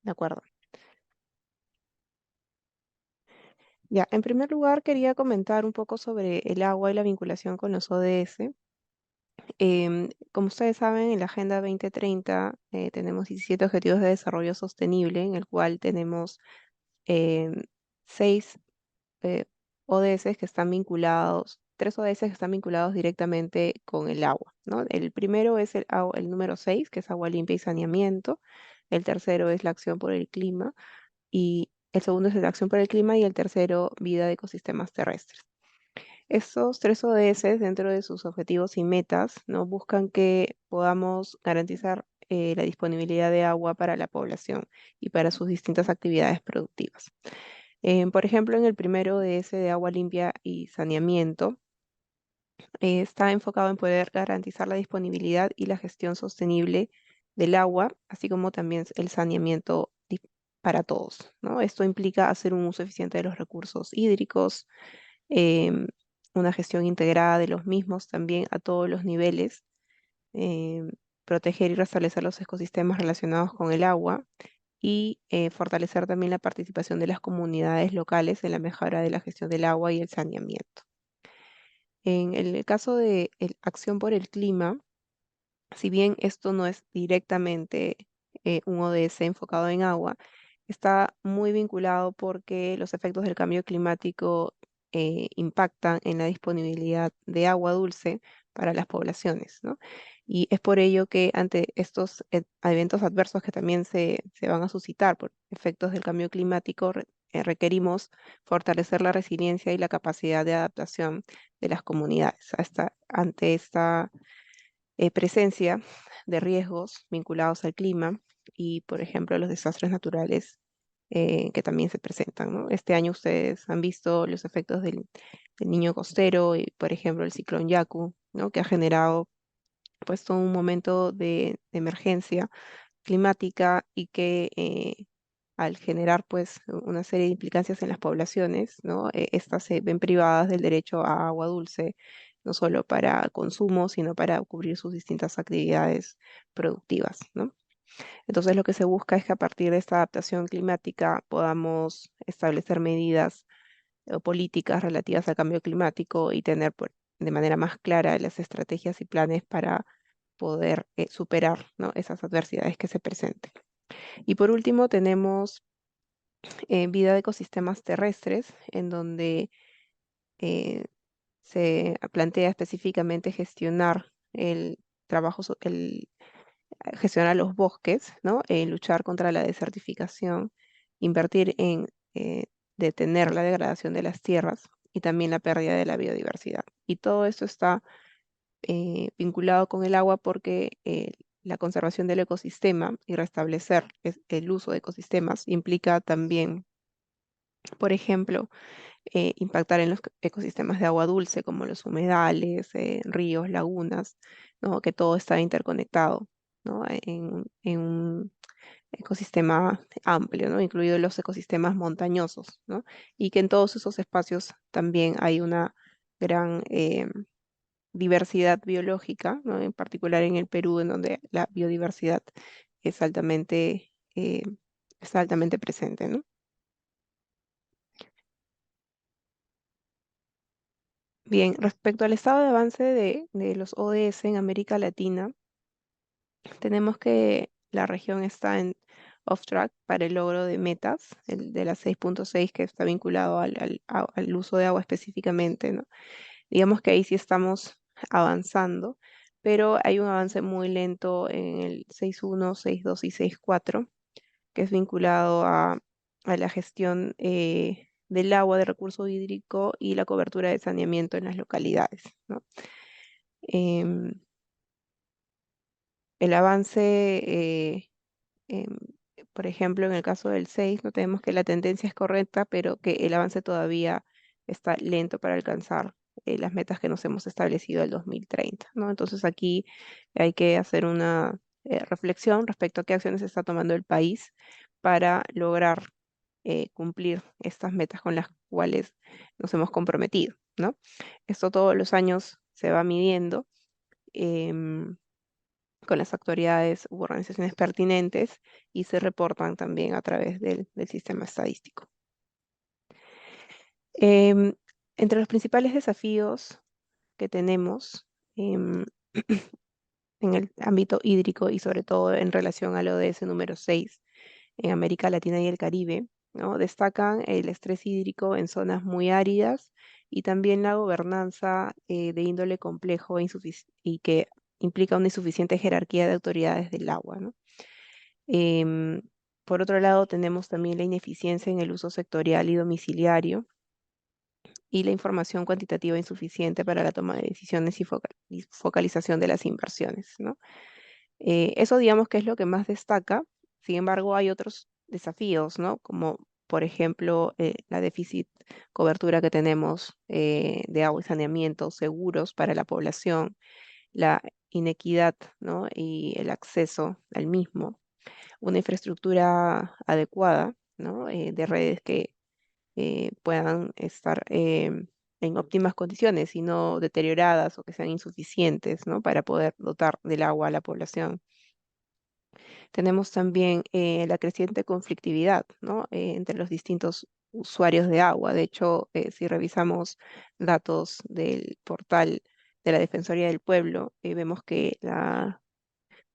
De acuerdo. Ya, en primer lugar quería comentar un poco sobre el agua y la vinculación con los ODS. Como ustedes saben, en la Agenda 2030 tenemos 17 Objetivos de Desarrollo Sostenible, en el cual tenemos em, 6 ODS que están vinculados, 3 ODS que están vinculados directamente con el agua, ¿no? El primero es el número 6, que es agua limpia y saneamiento. El tercero es la acción por el clima. Y el segundo es la acción por el clima y el tercero, vida de ecosistemas terrestres. Estos 3 ODS, dentro de sus objetivos y metas, ¿no? Buscan que podamos garantizar la disponibilidad de agua para la población y para sus distintas actividades productivas. Por ejemplo, en el primero ODS de agua limpia y saneamiento, está enfocado en poder garantizar la disponibilidad y la gestión sostenible del agua, así como también el saneamiento para todos, ¿no? Esto implica hacer un uso eficiente de los recursos hídricos, em, una gestión integrada de los mismos también a todos los niveles, em, proteger y restablecer los ecosistemas relacionados con el agua y fortalecer también la participación de las comunidades locales en la mejora de la gestión del agua y el saneamiento. En el caso de acción por el clima, si bien esto no es directamente un ODS enfocado en agua, está muy vinculado porque los efectos del cambio climático impactan en la disponibilidad de agua dulce para las poblaciones, ¿no? Y es por ello que ante estos eventos adversos que también se van a suscitar por efectos del cambio climático, requerimos fortalecer la resiliencia y la capacidad de adaptación de las comunidades ante esta presencia de riesgos vinculados al clima y, por ejemplo, los desastres naturales que también se presentan, ¿no? Este año ustedes han visto los efectos del niño costero y, por ejemplo, el ciclón Yaku, ¿no? Que ha generado pues todo un momento de emergencia climática y que al generar pues una serie de implicancias en las poblaciones, ¿no? Estas se ven privadas del derecho a agua dulce, no solo para consumo, sino para cubrir sus distintas actividades productivas, ¿no? Entonces lo que se busca es que a partir de esta adaptación climática podamos establecer medidas o políticas relativas al cambio climático y tener de manera más clara las estrategias y planes para poder superar, ¿no? esas adversidades que se presenten. Y por último, tenemos vida de ecosistemas terrestres, en donde eh, se plantea específicamente gestionar el trabajo, gestionar los bosques, ¿no? Luchar contra la desertificación, invertir en detener la degradación de las tierras y también la pérdida de la biodiversidad. Y todo esto está vinculado con el agua porque la conservación del ecosistema y restablecer el uso de ecosistemas implica también, por ejemplo, impactar en los ecosistemas de agua dulce como los humedales, ríos, lagunas, ¿no? Que todo está interconectado, ¿no? En un ecosistema amplio, ¿no? Incluidos los ecosistemas montañosos, ¿no? Y que en todos esos espacios también hay una gran diversidad biológica, ¿no? En particular en el Perú, en donde la biodiversidad es está altamente presente, ¿no? Bien, respecto al estado de avance de los ODS en América Latina, tenemos que la región está en off track para el logro de metas, el de las 6.6 que está vinculado al uso de agua específicamente, ¿no? Digamos que ahí sí estamos avanzando, pero hay un avance muy lento en el 6.1, 6.2 y 6.4, que es vinculado a la gestión del agua, de recurso hídrico y la cobertura de saneamiento en las localidades, ¿no? Em, el avance, em, por ejemplo, en el caso del 6, no tenemos que la tendencia es correcta, pero que el avance todavía está lento para alcanzar las metas que nos hemos establecido el 2030, ¿no? Entonces aquí hay que hacer una reflexión respecto a qué acciones está tomando el país para lograr cumplir estas metas con las cuales nos hemos comprometido, ¿no? Esto todos los años se va midiendo. em, con las autoridades u organizaciones pertinentes y se reportan también a través del sistema estadístico. Em, Entre los principales desafíos que tenemos em, en el ámbito hídrico y sobre todo en relación al ODS número 6 en América Latina y el Caribe, ¿no? Destacan el estrés hídrico en zonas muy áridas y también la gobernanza de índole complejo y que implica una insuficiente jerarquía de autoridades del agua, ¿no? Em, por otro lado, tenemos también la ineficiencia en el uso sectorial y domiciliario y la información cuantitativa insuficiente para la toma de decisiones y focalización de las inversiones, ¿no? Eso digamos que es lo que más destaca. Sin embargo, hay otros desafíos, ¿no? Como por ejemplo la déficit cobertura que tenemos de agua y saneamiento seguros para la población, la inequidad, ¿no? Y el acceso al mismo, una infraestructura adecuada, ¿no? De redes que puedan estar en óptimas condiciones y no deterioradas o que sean insuficientes, ¿no? Para poder dotar del agua a la población. Tenemos también la creciente conflictividad, ¿no? Entre los distintos usuarios de agua. De hecho, si revisamos datos del portal de la Defensoría del Pueblo, vemos que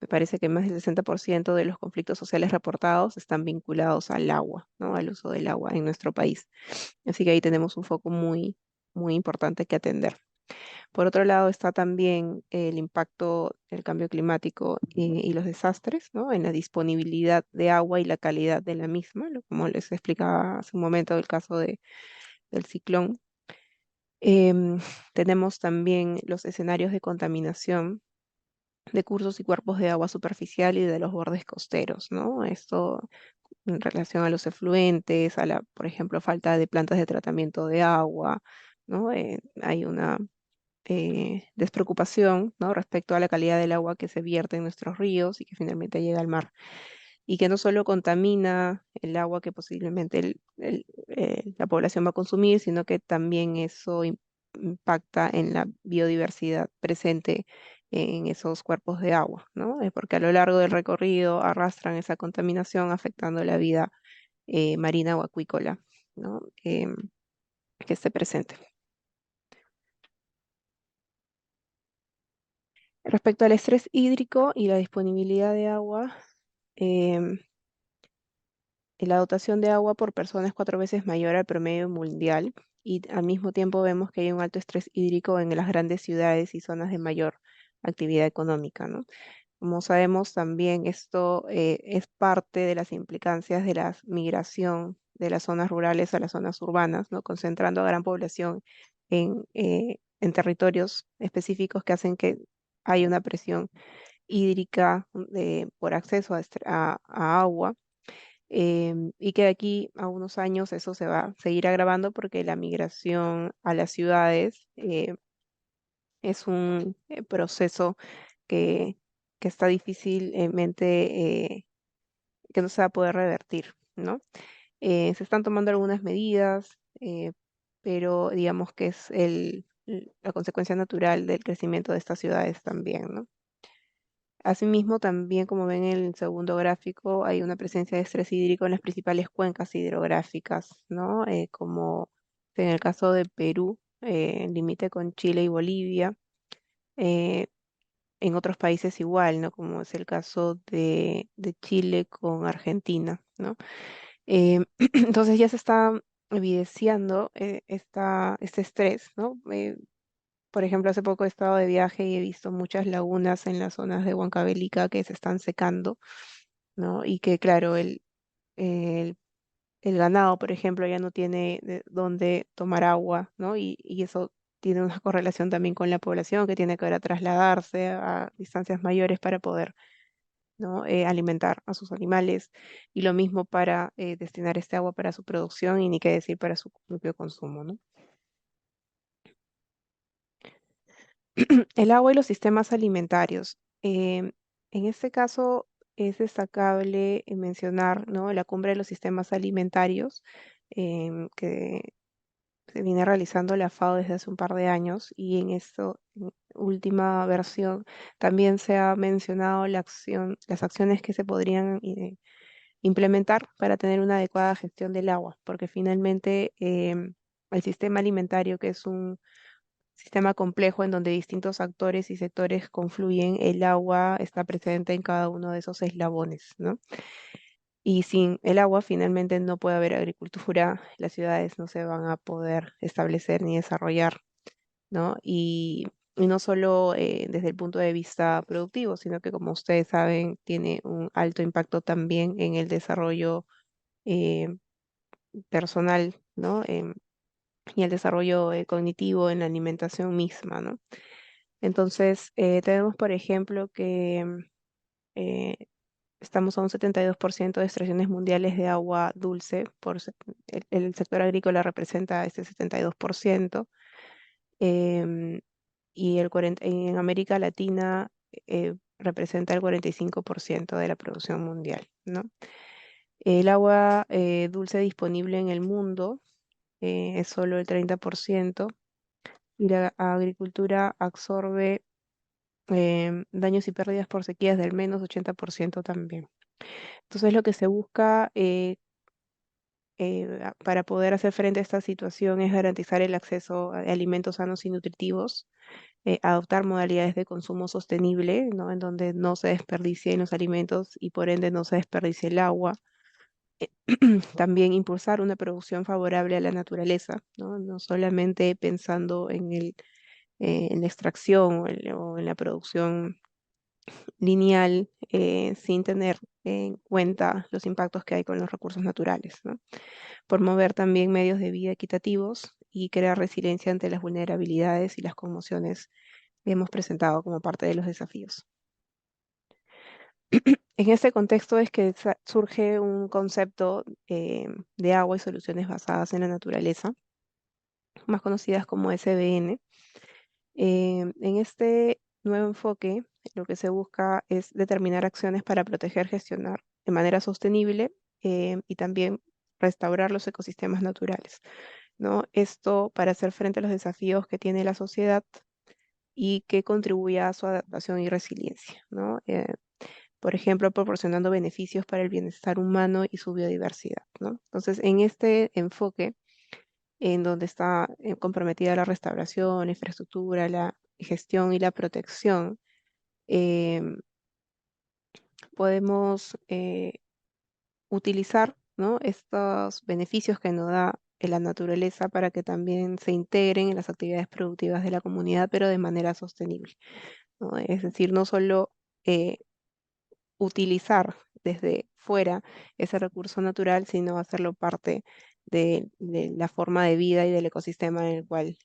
me parece que más del 60% de los conflictos sociales reportados están vinculados al agua, ¿no? Al uso del agua en nuestro país. Así que ahí tenemos un foco muy, muy importante que atender. Por otro lado está también el impacto del cambio climático y los desastres, ¿no? En la disponibilidad de agua y la calidad de la misma, como les explicaba hace un momento el caso del ciclón. Em, Tenemos también los escenarios de contaminación de cursos y cuerpos de agua superficial y de los bordes costeros, ¿no? Esto en relación a los efluentes, a la, por ejemplo, falta de plantas de tratamiento de agua, ¿no? Hay una despreocupación, ¿no? Respecto a la calidad del agua que se vierte en nuestros ríos y que finalmente llega al mar. Y que no solo contamina el agua que posiblemente la población va a consumir, sino que también eso impacta en la biodiversidad presente en esos cuerpos de agua, ¿no? Porque a lo largo del recorrido arrastran esa contaminación afectando la vida marina o acuícola, ¿no? Que esté presente. Respecto al estrés hídrico y la disponibilidad de agua, em, la dotación de agua por persona es 4 veces mayor al promedio mundial y al mismo tiempo vemos que hay un alto estrés hídrico en las grandes ciudades y zonas de mayor actividad económica, ¿no? Como sabemos, también esto es parte de las implicancias de la migración de las zonas rurales a las zonas urbanas, ¿no? Concentrando a gran población en territorios específicos que hacen que haya una presión hídrica por acceso a agua, y que de aquí a unos años eso se va a seguir agravando porque la migración a las ciudades es un proceso que, que está difícilmente, que no se va a poder revertir, ¿no? Se están tomando algunas medidas, pero digamos que es la consecuencia natural del crecimiento de estas ciudades también, ¿no? Asimismo, también como ven en el segundo gráfico, hay una presencia de estrés hídrico en las principales cuencas hidrográficas, ¿no? Como en el caso de Perú, en límite con Chile y Bolivia, eh, en otros países igual, ¿no? Como es el caso de Chile con Argentina, ¿no? Entonces ya se está evidenciando este estrés, ¿no? Por ejemplo, hace poco he estado de viaje y he visto muchas lagunas en las zonas de Huancavelica que se están secando, ¿no? Y que, claro, el, el ganado, por ejemplo, ya no tiene de dónde tomar agua, ¿no? Y eso tiene una correlación también con la población que tiene que ahora trasladarse a distancias mayores para poder, ¿no? Alimentar a sus animales. Y lo mismo para destinar este agua para su producción y ni qué decir para su propio consumo, ¿no? El agua y los sistemas alimentarios. En este caso es destacable mencionar, ¿no? La cumbre de los sistemas alimentarios, que se viene realizando la FAO desde hace un par de años y en esta última versión también se ha mencionado las acciones que se podrían implementar para tener una adecuada gestión del agua, porque finalmente el sistema alimentario, que es un sistema complejo en donde distintos actores y sectores confluyen, el agua está presente en cada uno de esos eslabones, ¿no? Y sin el agua finalmente no puede haber agricultura, las ciudades no se van a poder establecer ni desarrollar, ¿no? Y no solo desde el punto de vista productivo, sino que como ustedes saben, tiene un alto impacto también en el desarrollo eh, personal, ¿no? Y el desarrollo cognitivo en la alimentación misma, ¿no? Entonces, tenemos, por ejemplo, que eh, estamos a un 72% de extracciones mundiales de agua dulce. El sector agrícola representa este 72%. em, y en América Latina representa el 45% de la producción mundial, ¿no? El agua dulce disponible en el mundo es solo el 30% y la agricultura absorbe daños y pérdidas por sequías del menos 80% también. Entonces lo que se busca para poder hacer frente a esta situación es garantizar el acceso a alimentos sanos y nutritivos, adoptar modalidades de consumo sostenible, ¿no? En donde no se desperdicien los alimentos y por ende no se desperdicie el agua. También impulsar una producción favorable a la naturaleza, ¿no? No solamente pensando en la extracción o en la producción lineal sin tener en cuenta los impactos que hay con los recursos naturales, ¿no? Promover también medios de vida equitativos y crear resiliencia ante las vulnerabilidades y las conmociones que hemos presentado como parte de los desafíos. En este contexto es que surge un concepto de agua y soluciones basadas en la naturaleza, más conocidas como SBN. En este nuevo enfoque, lo que se busca es determinar acciones para proteger, gestionar de manera sostenible y también restaurar los ecosistemas naturales, ¿no? Esto para hacer frente a los desafíos que tiene la sociedad y que contribuya a su adaptación y resiliencia, ¿no? Por ejemplo, proporcionando beneficios para el bienestar humano y su biodiversidad, ¿no? Entonces, en este enfoque, en donde está comprometida la restauración, la infraestructura, la gestión y la protección, em, podemos utilizar, ¿no? Estos beneficios que nos da la naturaleza para que también se integren en las actividades productivas de la comunidad, pero de manera sostenible, ¿no? Es decir, no solo utilizar desde fuera ese recurso natural, sino hacerlo parte de la forma de vida y del ecosistema en el cual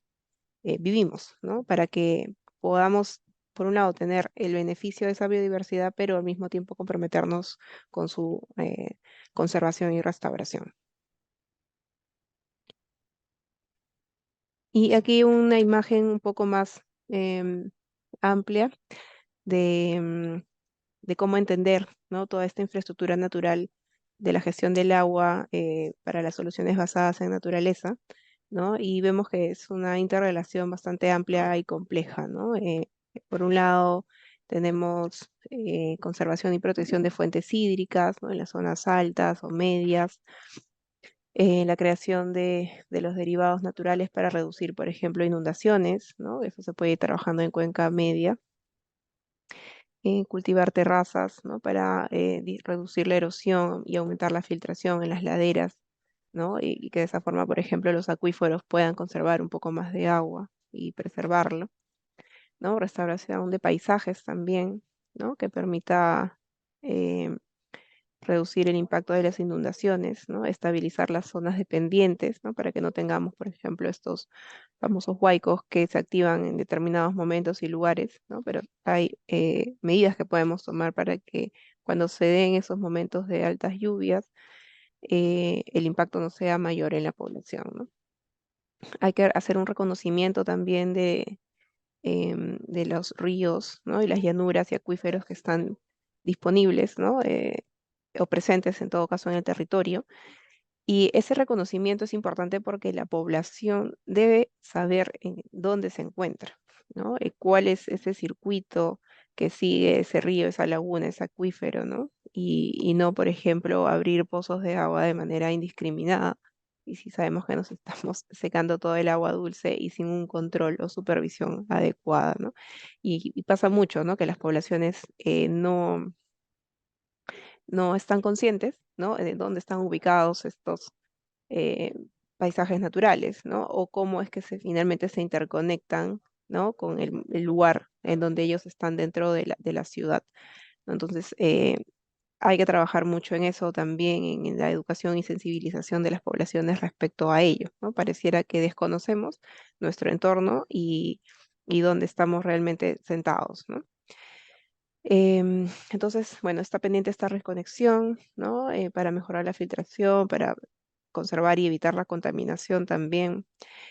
vivimos, ¿no? Para que podamos, por un lado, tener el beneficio de esa biodiversidad, pero al mismo tiempo comprometernos con su conservación y restauración. Y aquí una imagen un poco más amplia de, de cómo entender, ¿no? Toda esta infraestructura natural de la gestión del agua para las soluciones basadas en naturaleza, ¿no? Y vemos que es una interrelación bastante amplia y compleja, ¿no? Por un lado, tenemos conservación y protección de fuentes hídricas, ¿no? En las zonas altas o medias, la creación de los derivados naturales para reducir, por ejemplo, inundaciones, ¿no? Eso se puede ir trabajando en cuenca media. Cultivar terrazas, ¿no? Para reducir la erosión y aumentar la filtración en las laderas, ¿no? Y que de esa forma, por ejemplo, los acuíferos puedan conservar un poco más de agua y preservarlo, ¿no? Restauración de paisajes también, ¿no? Que permita eh, reducir el impacto de las inundaciones, ¿no? Estabilizar las zonas dependientes, ¿no? Para que no tengamos, por ejemplo, estos famosos huaicos que se activan en determinados momentos y lugares, ¿no? Pero hay medidas que podemos tomar para que cuando se den esos momentos de altas lluvias, el impacto no sea mayor en la población, ¿no? Hay que hacer un reconocimiento también de los ríos, ¿no? Y las llanuras y acuíferos que están disponibles, ¿no? O presentes en todo caso en el territorio Y ese reconocimiento es importante porque la población debe saber en dónde se encuentra, ¿no? Cuál es ese circuito que sigue ese río, esa laguna, ese acuífero, ¿no? Y no, por ejemplo, abrir pozos de agua de manera indiscriminada. Y si sabemos que nos estamos secando todo el agua dulce y sin un control o supervisión adecuada, ¿no? Y pasa mucho, ¿no? Que las poblaciones no están conscientes, ¿no? De dónde están ubicados estos eh, paisajes naturales, ¿no? O cómo es que finalmente se interconectan, ¿no? Con el lugar en donde ellos están dentro de la ciudad, ¿no? Entonces, hay que trabajar mucho en eso también, en la educación y sensibilización de las poblaciones respecto a ello, ¿no? Pareciera que desconocemos nuestro entorno y dónde estamos realmente sentados, ¿no? Entonces, bueno, está pendiente esta reconexión, ¿no? Para mejorar la filtración, para conservar y evitar la contaminación también.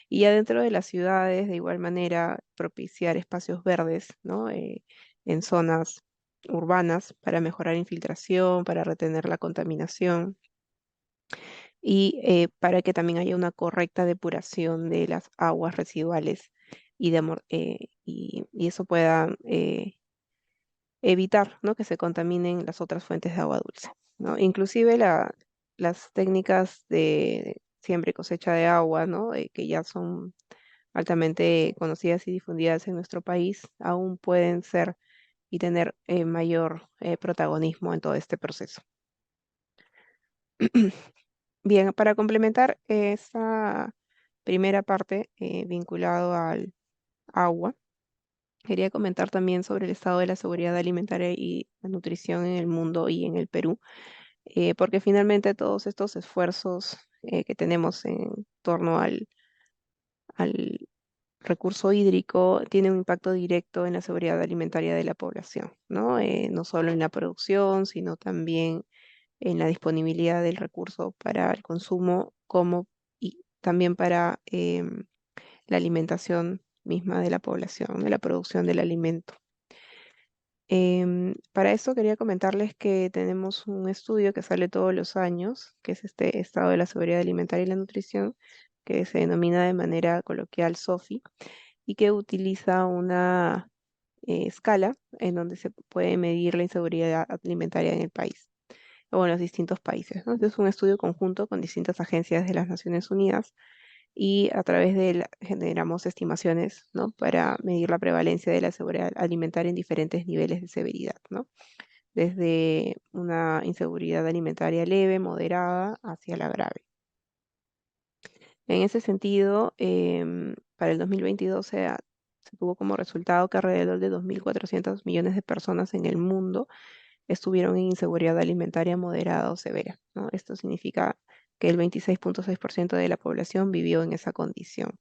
Y ya dentro de las ciudades, de igual manera, propiciar espacios verdes, ¿no? En zonas urbanas para mejorar infiltración, para retener la contaminación y para que también haya una correcta depuración de las aguas residuales y eso pueda evitar, ¿no? Que se contaminen las otras fuentes de agua dulce, ¿no? Inclusive las técnicas de siembra y cosecha de agua, ¿no? Que ya son altamente conocidas y difundidas en nuestro país, aún pueden ser y tener mayor protagonismo en todo este proceso. Bien, para complementar esa primera parte vinculado al agua, quería comentar también sobre el estado de la seguridad alimentaria y la nutrición en el mundo y en el Perú, porque finalmente todos estos esfuerzos que tenemos en torno al recurso hídrico tienen un impacto directo en la seguridad alimentaria de la población, ¿no? No solo en la producción, sino también en la disponibilidad del recurso para el consumo, como y también para la alimentación misma de la población, de la producción del alimento. Para eso quería comentarles que tenemos un estudio que sale todos los años, que es este estado de la seguridad alimentaria y la nutrición, que se denomina de manera coloquial SOFI, y que utiliza una escala en donde se puede medir la inseguridad alimentaria en el país o en los distintos países, ¿no? Este es un estudio conjunto con distintas agencias de las Naciones Unidas y a través de él generamos estimaciones, ¿no? Para medir la prevalencia de la seguridad alimentaria en diferentes niveles de severidad, ¿no? Desde una inseguridad alimentaria leve, moderada, hacia la grave. En ese sentido, para el 2022 se tuvo como resultado que alrededor de 2.400 millones de personas en el mundo estuvieron en inseguridad alimentaria moderada o severa, ¿no? Esto significa que el 26.6% de la población vivió en esa condición.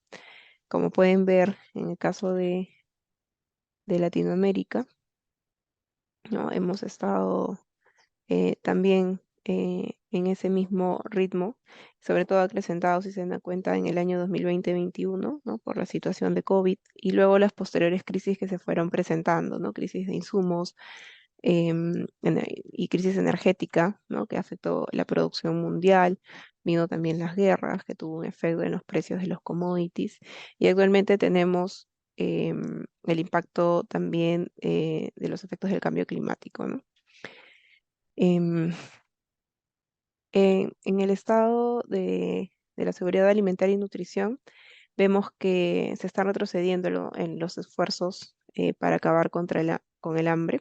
Como pueden ver, en el caso de Latinoamérica, ¿no? Hemos estado también en ese mismo ritmo, sobre todo acrecentado, si se dan cuenta, en el año 2020-21, ¿no? Por la situación de COVID y luego las posteriores crisis que se fueron presentando, ¿no? Crisis de insumos y crisis energética, ¿no? Que afectó la producción mundial. Vino también las guerras, que tuvo un efecto en los precios de los commodities. Y actualmente tenemos el impacto también de los efectos del cambio climático, ¿no? Em, en el estado de la seguridad alimentaria y nutrición, vemos que se está retrocediendo en los esfuerzos para acabar con el hambre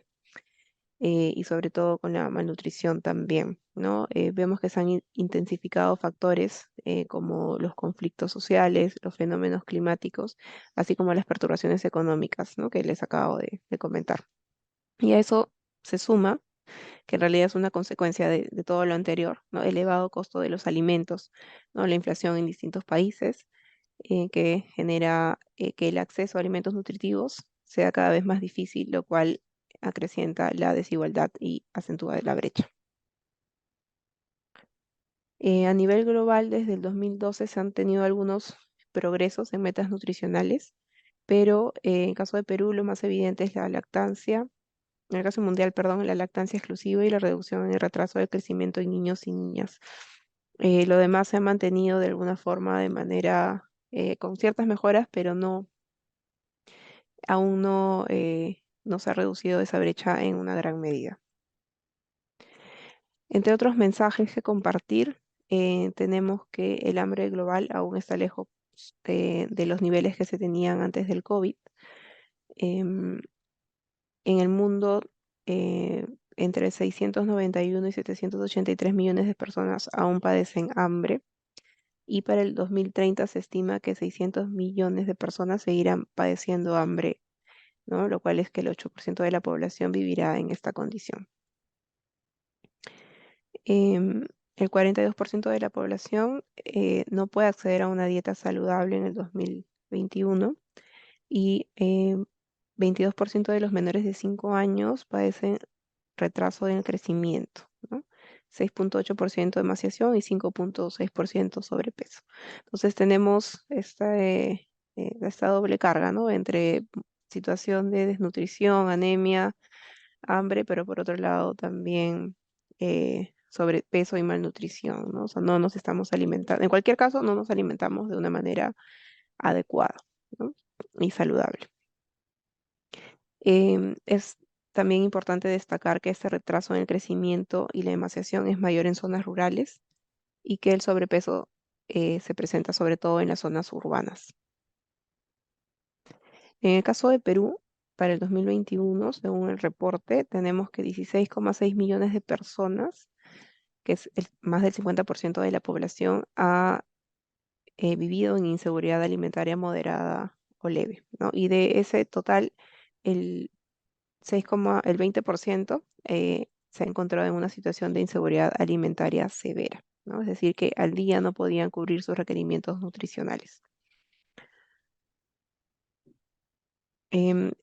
y sobre todo con la malnutrición también, ¿no? Vemos que se han intensificado factores como los conflictos sociales, los fenómenos climáticos, así como las perturbaciones económicas, ¿no? Que les acabo de comentar. Y a eso se suma que en realidad es una consecuencia de todo lo anterior, ¿no? Elevado costo de los alimentos, ¿no? La inflación en distintos países, que genera que el acceso a alimentos nutritivos sea cada vez más difícil, lo cual acrecienta la desigualdad y acentúa la brecha. A nivel global, desde el 2012 se han tenido algunos progresos en metas nutricionales, pero en caso de Perú lo más evidente es la lactancia, en el caso mundial, perdón, la lactancia exclusiva y la reducción en el retraso del crecimiento en niños y niñas. Lo demás se ha mantenido de alguna forma de manera, con ciertas mejoras, pero no, aún no se ha reducido esa brecha en una gran medida. Entre otros mensajes que compartir, tenemos que el hambre global aún está lejos de los niveles que se tenían antes del COVID. Em, en el mundo, entre 691 y 783 millones de personas aún padecen hambre, y para el 2030 se estima que 600 millones de personas seguirán padeciendo hambre, ¿no? Lo cual es que el 8% de la población vivirá en esta condición. Em, el 42% de la población no puede acceder a una dieta saludable en el 2021, y 22% de los menores de 5 años padecen retraso en el crecimiento, ¿no? 6,8% de emaciación y 5,6% sobrepeso. Entonces tenemos esta doble carga, ¿no? Entre situación de desnutrición, anemia, hambre, pero por otro lado también sobrepeso y malnutrición, ¿no? O sea, no nos estamos alimentando, en cualquier caso, no nos alimentamos de una manera adecuada, ¿no? Y saludable. Es también importante destacar que este retraso en el crecimiento y la emaciación es mayor en zonas rurales, y que el sobrepeso se presenta sobre todo en las zonas urbanas. En el caso de Perú, para el 2021, según el reporte, tenemos que 16,6 millones de personas, que es más del 50% de la población, ha vivido en inseguridad alimentaria moderada o leve, ¿no? Y de ese total, el el 20% se ha encontrado en una situación de inseguridad alimentaria severa, ¿no? Es decir, que al día no podían cubrir sus requerimientos nutricionales. Em,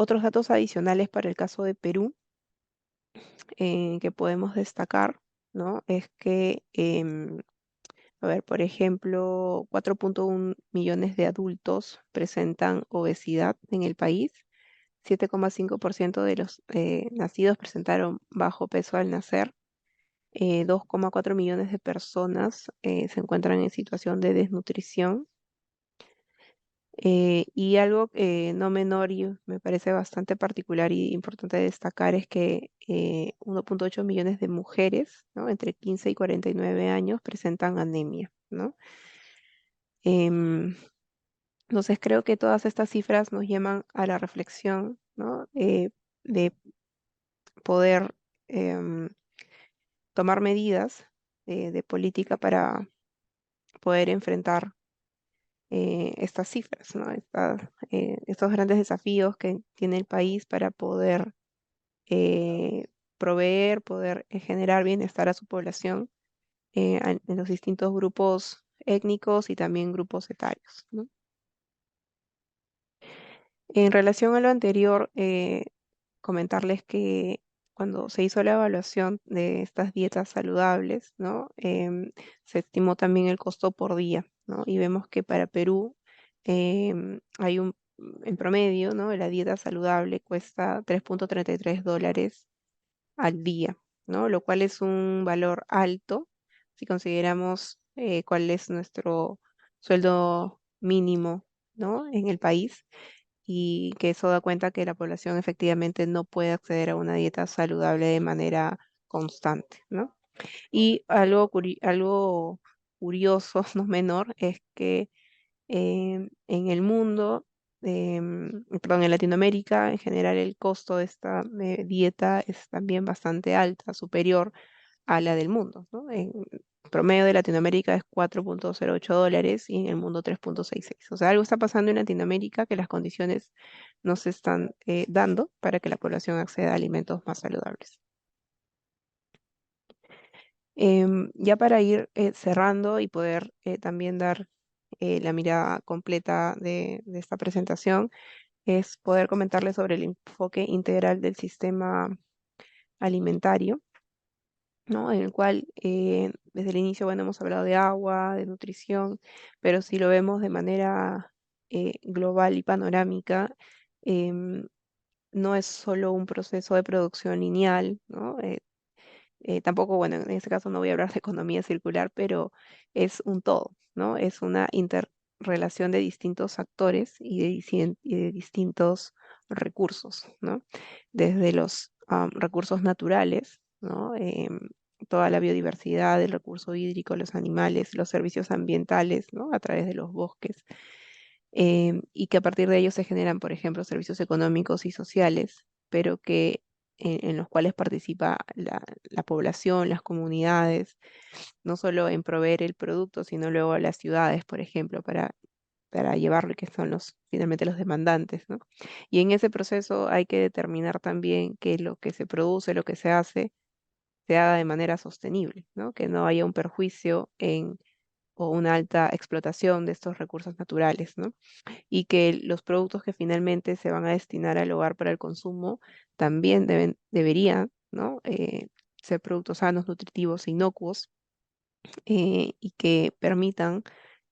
Otros datos adicionales para el caso de Perú, que podemos destacar, ¿no? Es que, a ver, por ejemplo, 4,1 millones de adultos presentan obesidad en el país. 7,5% de los nacidos presentaron bajo peso al nacer. 2,4 millones de personas se encuentran en situación de desnutrición. Y algo no menor y me parece bastante particular y importante destacar es que 1,8 millones de mujeres, ¿no? Entre 15 y 49 años presentan anemia, ¿no? Em, entonces creo que todas estas cifras nos llaman a la reflexión, ¿no? De poder em, tomar medidas de política para poder enfrentar estas cifras, ¿no? Estos grandes desafíos que tiene el país para poder eh, proveer, poder generar bienestar a su población, en los distintos grupos étnicos y también grupos etarios, ¿no? En relación a lo anterior, comentarles que cuando se hizo la evaluación de estas dietas saludables, ¿no? Se estimó también el costo por día, ¿no? Y vemos que para Perú hay en promedio, ¿no? La dieta saludable cuesta $3,33 al día, ¿no? Lo cual es un valor alto si consideramos cuál es nuestro sueldo mínimo, ¿no? En el país, y que eso da cuenta que la población efectivamente no puede acceder a una dieta saludable de manera constante, ¿no? Y algo curioso, no menor, es que en el mundo, perdón, en Latinoamérica en general, el costo de esta dieta es también bastante alta, superior a la del mundo, ¿no? En promedio de Latinoamérica es $4,08 y en el mundo 3,66. O sea, algo está pasando en Latinoamérica, que las condiciones no se están dando para que la población acceda a alimentos más saludables. Ya para ir cerrando y poder también dar la mirada completa de esta presentación, es poder comentarles sobre el enfoque integral del sistema alimentario, ¿no? En el cual desde el inicio, bueno, hemos hablado de agua, de nutrición, pero si lo vemos de manera global y panorámica, em, no es solo un proceso de producción lineal, ¿no? Tampoco, bueno, en este caso no voy a hablar de economía circular, pero es un todo, ¿no? Es una interrelación de distintos actores y de distintos recursos, ¿no? Desde los recursos naturales, ¿no? Toda la biodiversidad, el recurso hídrico, los animales, los servicios ambientales, ¿no? A través de los bosques, y que a partir de ellos se generan, por ejemplo, servicios económicos y sociales, pero que en los cuales participa la población, las comunidades, no solo en proveer el producto, sino luego a las ciudades, por ejemplo, para llevarlo, que son finalmente los demandantes, ¿no? Y en ese proceso hay que determinar también que lo que se produce, lo que se hace, se haga de manera sostenible, ¿no? Que no haya un perjuicio o una alta explotación de estos recursos naturales, ¿no? Y que los productos que finalmente se van a destinar al hogar para el consumo también deberían, ¿no? Ser productos sanos, nutritivos e inocuos, y que permitan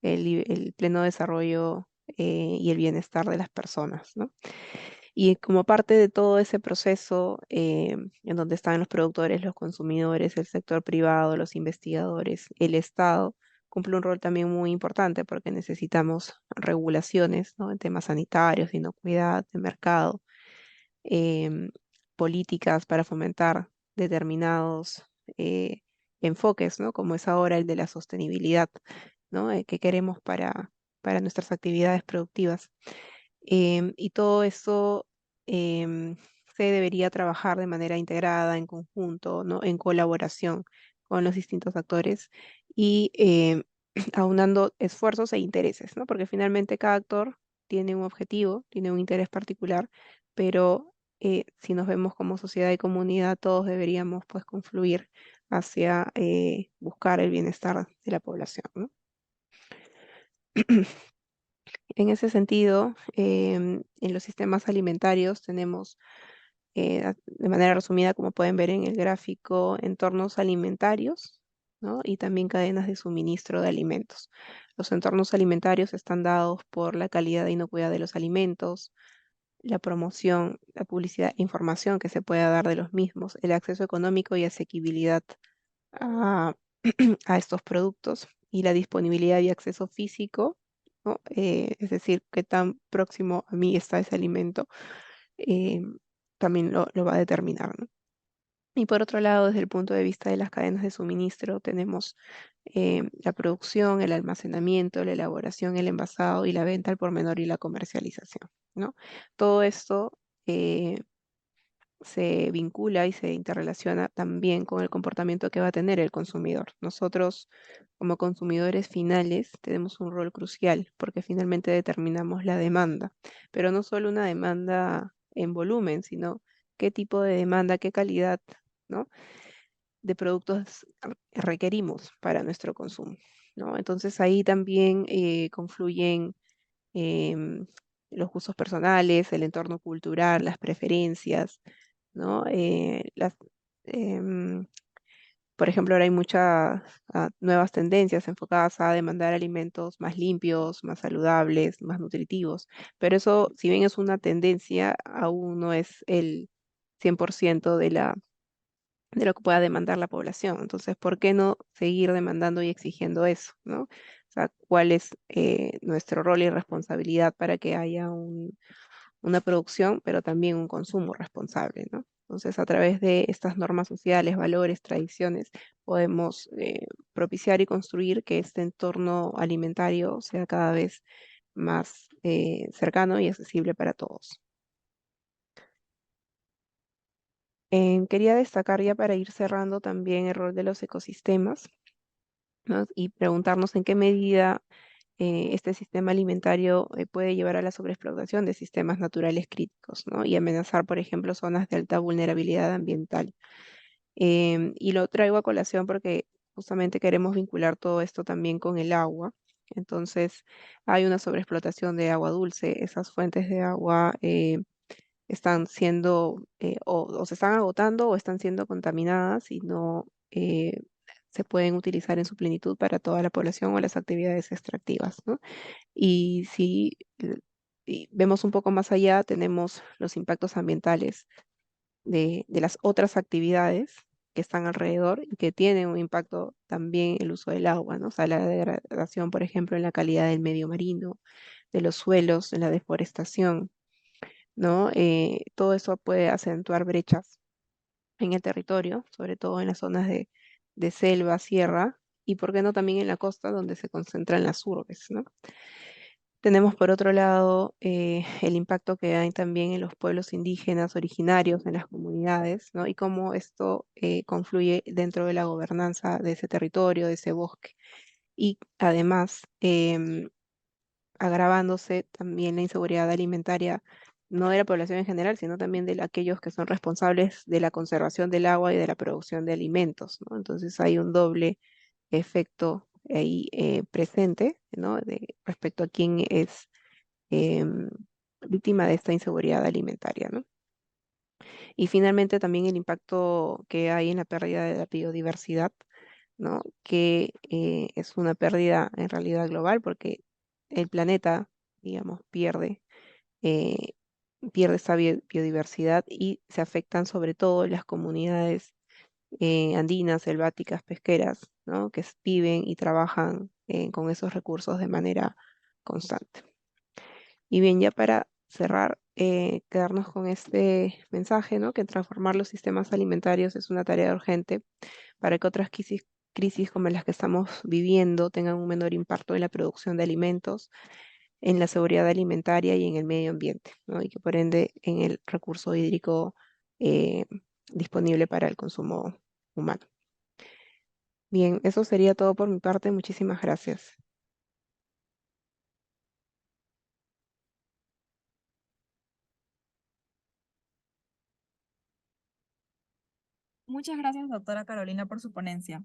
el pleno desarrollo y el bienestar de las personas, ¿no? Y como parte de todo ese proceso, en donde están los productores, los consumidores, el sector privado, los investigadores, el Estado, cumple un rol también muy importante porque necesitamos regulaciones, ¿no? En temas sanitarios, de inocuidad, de mercado, em, políticas para fomentar determinados eh, enfoques, ¿no? Como es ahora el de la sostenibilidad, ¿no? Que queremos para nuestras actividades productivas. Y todo eso em, se debería trabajar de manera integrada, en conjunto, ¿no? En colaboración con los distintos actores y aunando esfuerzos e intereses, ¿no? Porque finalmente cada actor tiene un objetivo, tiene un interés particular, pero si nos vemos como sociedad y comunidad, todos deberíamos pues confluir hacia buscar el bienestar de la población, ¿no? En ese sentido, en los sistemas alimentarios tenemos, de manera resumida, como pueden ver en el gráfico, entornos alimentarios, ¿no? Y también cadenas de suministro de alimentos. Los entornos alimentarios están dados por la calidad e inocuidad de los alimentos, la promoción, la publicidad e información que se pueda dar de los mismos, el acceso económico y asequibilidad a, a estos productos y la disponibilidad y acceso físico, ¿no? Es decir, qué tan próximo a mí está ese alimento, eh, también lo va a determinar, ¿no? Y por otro lado, desde el punto de vista de las cadenas de suministro, tenemos la producción, el almacenamiento, la elaboración, el envasado y la venta al por menor y la comercialización, ¿no? Todo esto se vincula y se interrelaciona también con el comportamiento que va a tener el consumidor. Nosotros, como consumidores finales, tenemos un rol crucial porque finalmente determinamos la demanda, pero no solo una demanda en volumen, sino qué tipo de demanda, qué calidad, ¿no? De productos requerimos para nuestro consumo, ¿no? Entonces ahí también confluyen em, los gustos personales, el entorno cultural, las preferencias, ¿no? Em, por ejemplo, ahora hay muchas nuevas tendencias enfocadas a demandar alimentos más limpios, más saludables, más nutritivos, pero eso, si bien es una tendencia, aún no es el 100% de lo que pueda demandar la población. Entonces, ¿por qué no seguir demandando y exigiendo eso, ¿no? O sea, ¿cuál es nuestro rol y responsabilidad para que haya una producción, pero también un consumo responsable, ¿no? Entonces, a través de estas normas sociales, valores, tradiciones, podemos propiciar y construir que este entorno alimentario sea cada vez más cercano y accesible para todos. Quería destacar ya para ir cerrando también el rol de los ecosistemas, ¿no? Y preguntarnos en qué medida este sistema alimentario puede llevar a la sobreexplotación de sistemas naturales críticos, ¿no? Y amenazar, por ejemplo, zonas de alta vulnerabilidad ambiental. Y lo traigo a colación porque justamente queremos vincular todo esto también con el agua. Entonces, hay una sobreexplotación de agua dulce. Esas fuentes de agua están siendo o se están agotando o están siendo contaminadas y no se pueden utilizar en su plenitud para toda la población o las actividades extractivas, ¿no? Y si y vemos un poco más allá, tenemos los impactos ambientales de las otras actividades que están alrededor y que tienen un impacto también el uso del agua, ¿no? O sea, la degradación, por ejemplo, en la calidad del medio marino, de los suelos, en la deforestación, ¿no? Todo eso puede acentuar brechas en el territorio, sobre todo en las zonas de selva, sierra, y por qué no también en la costa donde se concentran las urbes, ¿no? Tenemos por otro lado el impacto que hay también en los pueblos indígenas originarios, en las comunidades, ¿no? Y cómo esto confluye dentro de la gobernanza de ese territorio, de ese bosque. Y además, agravándose también la inseguridad alimentaria, no de la población en general, sino también de aquellos que son responsables de la conservación del agua y de la producción de alimentos, ¿no? Entonces hay un doble efecto ahí presente, ¿no? Respecto a quién es em, víctima de esta inseguridad alimentaria, ¿no? Y finalmente también el impacto que hay en la pérdida de la biodiversidad, ¿no? Que es una pérdida en realidad global porque el planeta, digamos, eh, pierde esa biodiversidad y se afectan sobre todo las comunidades andinas, selváticas, pesqueras, ¿no? Que viven y trabajan con esos recursos de manera constante. Y bien, ya para cerrar, quedarnos con este mensaje, ¿no? Que transformar los sistemas alimentarios es una tarea urgente para que otras crisis como las que estamos viviendo tengan un menor impacto en la producción de alimentos, en la seguridad alimentaria y en el medio ambiente, ¿no? Y que por ende en el recurso hídrico eh, disponible para el consumo humano. Bien, eso sería todo por mi parte. Muchísimas gracias. Muchas gracias, doctora Carolina, por su ponencia.